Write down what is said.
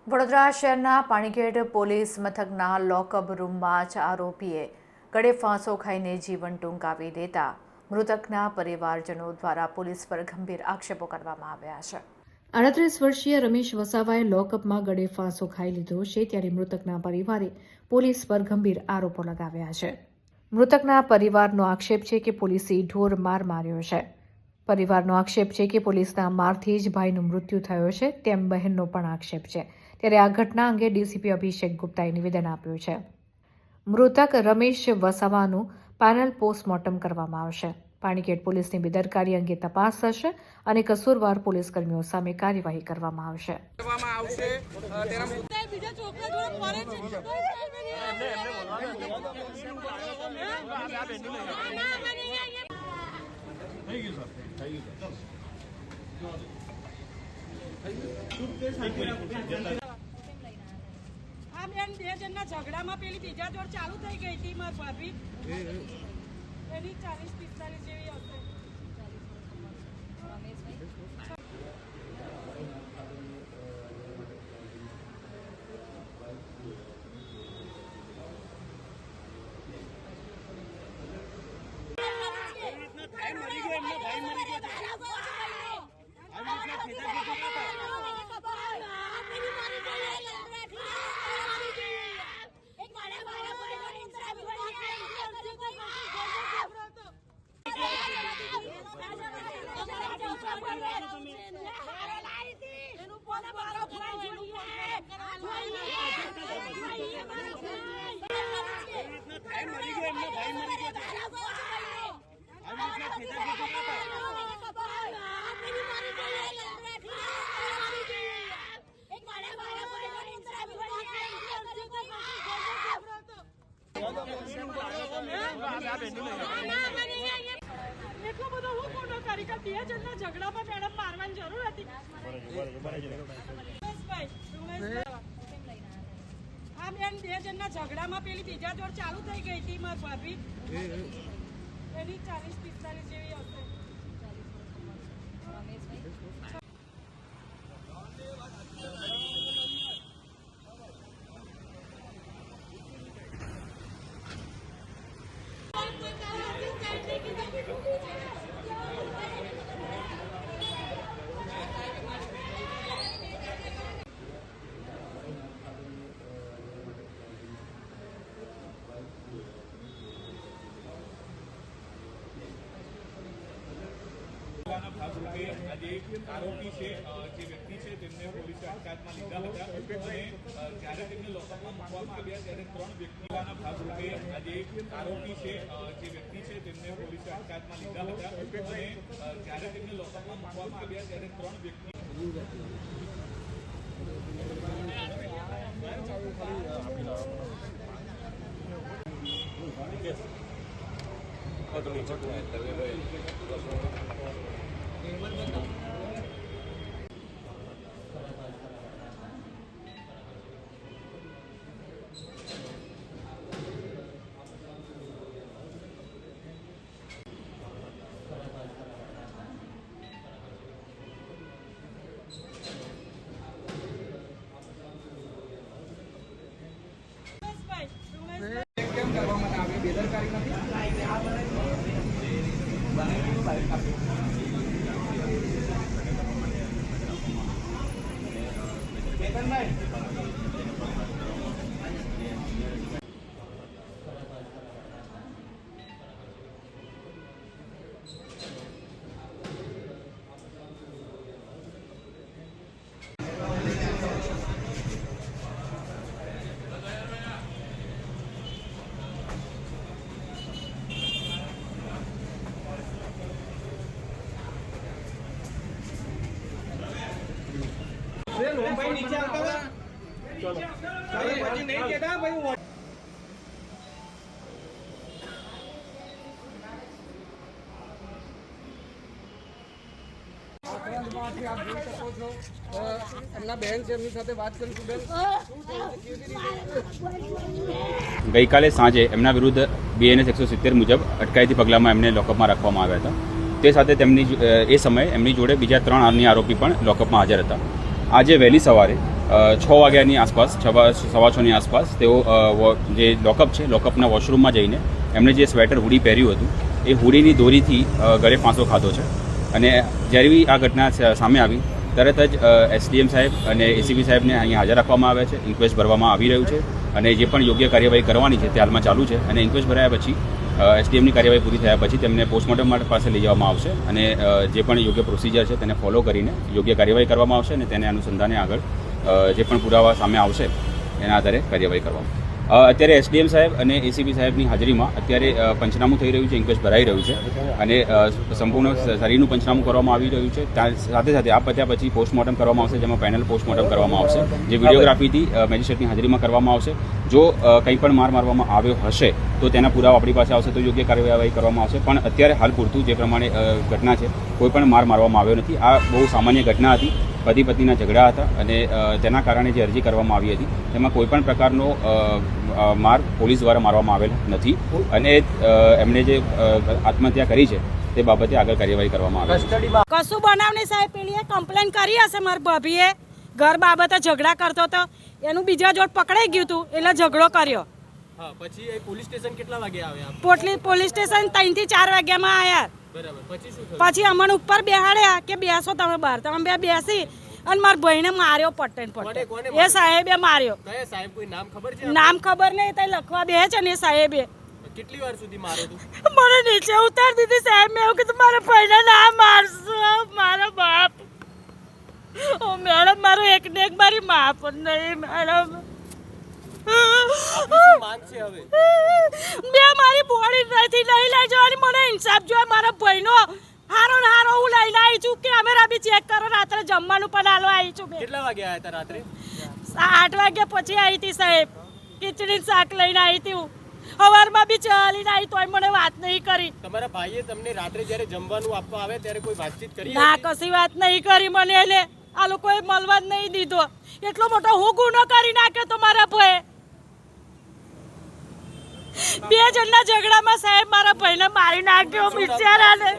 વડોદરા શહેરના પાણીગેટ પોલીસ મથકના લોકઅપ રૂમમાં જ આરોપીએ ગળે ફાંસો ખાઈને જીવન ટૂંકાવી દેતા મૃતકના પરિવારજનો દ્વારા પોલીસ પર ગંભીર આક્ષેપો કરવામાં આવ્યા છે। 38 વર્ષીય રમેશ વસાવાએ લોકઅપમાં ગળે ફાંસો ખાઈ લીધો છે, ત્યારે મૃતકના પરિવારે પોલીસ પર ગંભીર આરોપો લગાવ્યા છે। મૃતકના પરિવારનો આક્ષેપ છે કે પોલીસે ઢોર માર માર્યો છે। પરિવારનો આક્ષેપ છે કે પોલીસના મારથી જ ભાઈનું મૃત્યુ થયો છે, તેમ બહેનનો પણ આક્ષેપ છે। ત્યારે આ ઘટના અંગે ડીસીપી અભિષેક ગુપ્તાએ નિવેદન આપ્યું છે। મૃતક રમેશ વસાવાનું પેનલ પોસ્ટમોર્ટમ કરવામાં આવશે। પાણીગેટ પોલીસની બેદરકારી અંગે તપાસ થશે અને કસૂરવાર પોલીસ કર્મીઓ સામે કાર્યવાહી કરવામાં આવશે। ઝઘડામાં પેલી બીજા જોડ ચાલુ થઈ ગઈ હતી માર ભાભી એની 40-45 જેવી હશે। એટલો બધો હું ખોટો કરી કે 2 જણના ઝઘડામાં મેડમ મારવાની જરૂર હતી। હા બેન, 2 જણના ઝઘડામાં પેલી બીજા જોડ ચાલુ થઈ ગઈ હતી માર ભાભી એની 40-45 જેવી હશે। ભાગરૂપે આજે આરોપી છે જે વ્યક્તિ છે તેમને પોલીસે અટકાયતમાં લીધા હતા અને જ્યારે તેમને લોકઅપમાં મૂકવામાં આવ્યા ત્યારે 3 વ્યક્તિઓના ભાગરૂપે આજે આરોપી છે જે વ્યક્તિ છે તેમને પોલીસે અટકાયતમાં લીધા હતા અને જ્યારે તેમને લોકઅપમાં મૂકવામાં આવ્યા ત્યારે 3 વ્યક્તિ नीचे आता नहीं कहता भाई આપ જોઈ શકો છો એમના બહેન છે, એમની સાથે વાત કરીશું। બેન, ગઈકાલે સાંજે એમના વિરુદ્ધ BNS 170 મુજબ અટકાયતી પગલામાં એમને લોકઅપમાં રાખવામાં આવ્યા હતા। તે સાથે તેમની એ સમયે એમની જોડે બીજા 3 અન્ય આરોપી પણ લોકઅપમાં હાજર હતા। આજે વહેલી સવારે 6 વાગ્યાની આસપાસ, સવા 6ની આસપાસ તેઓ જે લોકઅપ છે, લોકઅપના વોશરૂમમાં જઈને એમણે જે સ્વેટર હુડી પહેર્યું હતું એ હુડીની દોરીથી ગળે ફાંસો ખાધો છે. અને જ્યારે બી આ ઘટના સામે આવી તરત જ એસડીએમ સાહેબ અને એસીપી સાહેબને અહીંયા હાજર રાખવામાં આવ્યા છે. ઇન્ક્વેસ્ટ ભરવામાં આવી રહ્યું છે અને જે પણ યોગ્ય કાર્યવાહી કરવાની છે તે હાલમાં ચાલુ છે. અને ઇન્ક્વેસ્ટ ભરાયા પછી એસડીએમની કાર્યવાહી પૂરી થયા પછી તેમને પોસ્ટમોર્ટમ માટે પાસે લઈ જવામાં આવશે અને જે પણ યોગ્ય પ્રોસિજર છે તેને ફોલો કરીને યોગ્ય કાર્યવાહી કરવામાં આવશે અને તેને અનુસંધાને આગળ જે પણ પુરાવા સામે આવશે એના આધારે કાર્યવાહી કરવામાં. અત્યારે એસડીએમ સાહેબ અને એસીપી સાહેબની હાજરીમાં અત્યારે પંચનામું થઈ રહ્યું છે, ઇન્ક્વેસ્ટ ભરાઈ રહ્યું છે અને સંપૂર્ણ શરીરનું પંચનામું કરવામાં આવી રહ્યું છે. સાથે સાથે આ પત્યા પછી પોસ્ટમોર્ટમ કરવામાં આવશે, જેમાં પેનલ પોસ્ટમોર્ટમ કરવામાં આવશે, જે વિડીયોગ્રાફીથી મેજિસ્ટ્રેટની હાજરીમાં કરવામાં આવશે. જો કંઈ પણ માર મારવામાં આવ્યો હશે તો તેના પુરાવા આપણી પાસે આવશે તો યોગ્ય કાર્યવાહી કરવામાં આવશે. પણ અત્યારે હાલ પૂરતું જે પ્રમાણે ઘટના છે, કોઈ પણ માર મારવામાં આવ્યો નથી. આ બહુ સામાન્ય ઘટના હતી. પતિ પત્નીના ઝઘડા હતા અને તેના કારણે જે અરજી કરવામાં આવી હતી તેમાં કોઈપણ પ્રકારનો માર પોલીસ દ્વારા મારવામાં આવેલ નથી અને એમણે જે આત્મહત્યા કરી છે તે બાબતે આગળ કાર્યવાહી કરવામાં આવે. કશું બનાવની સાહેબ પેલીએ કમ્પ્લેન કરી હશે મારી ભાભીએ, ઘર બાબતે ઝઘડા કરતો હતો, એનું બીજા જોડ પકડાઈ ગયું હતું એટલે ઝઘડો કર્યો. પછી પોલીસ સ્ટેશન કેટલા વાગે આવ્યા? પોલીસ સ્ટેશન 3 થી 4 વાગ્યામાં આવ્યા. બરાબર. પછી શું થયું? પછી અમને ઉપર બેહાડ્યા કે બેસો તમે બહાર. તમે બે બેસી અને મારા ભાઈને માર્યો પટ્ટે. એ સાહેબે માર્યો. કયા સાહેબ? કોઈ નામ ખબર છે? નામ ખબર નહીં, તો લખવા બે છે ને એ સાહેબે. કેટલી વાર સુધી માર્યો તું? મને નીચે ઉતાર દીધી સાહેબ. મેં એવું કીધું મારા ભાઈને ના મારશો, મારા બાપ. ઓ મેડમ, મારો એક ને એક મારી મા પણ નહીં મેડમ. શું માંગ છે હવે? બે મારી બોડી નથી લઈ લઈ જવાની, મને ઇન્સાફ જોઈએ. મારા ભાઈનો હારો ને હારો હું લઈને આવી છું. કેમેરા બી ચેક કરો, રાત્રે જમવાનું પણ હાલો આવી છું. કેટલા વાગે આવ્યા હતા રાત્રે? 8 વાગ્યા પછી આવી હતી સાહેબ. ખીચડી શાક લઈને આવી હતી હું. સવારમાં બી ચાલીને આવી તોય મને વાત નહીં કરી. તમારા ભાઈએ તમને રાત્રે જ્યારે જમવાનું આપવા આવે ત્યારે કોઈ વાતચીત કરી? ના, કશી વાત નહીં કરી મને. એટલે આ લોકોએ મળવા જ નહીં દીધો. એટલો મોટો હું ગુનો કરી નાખ્યો તો મારા ભાઈ. 2 જણના ઝઘડામાં સાહેબ મારા ભાઈને મારી નાખ્યો બિચારાને.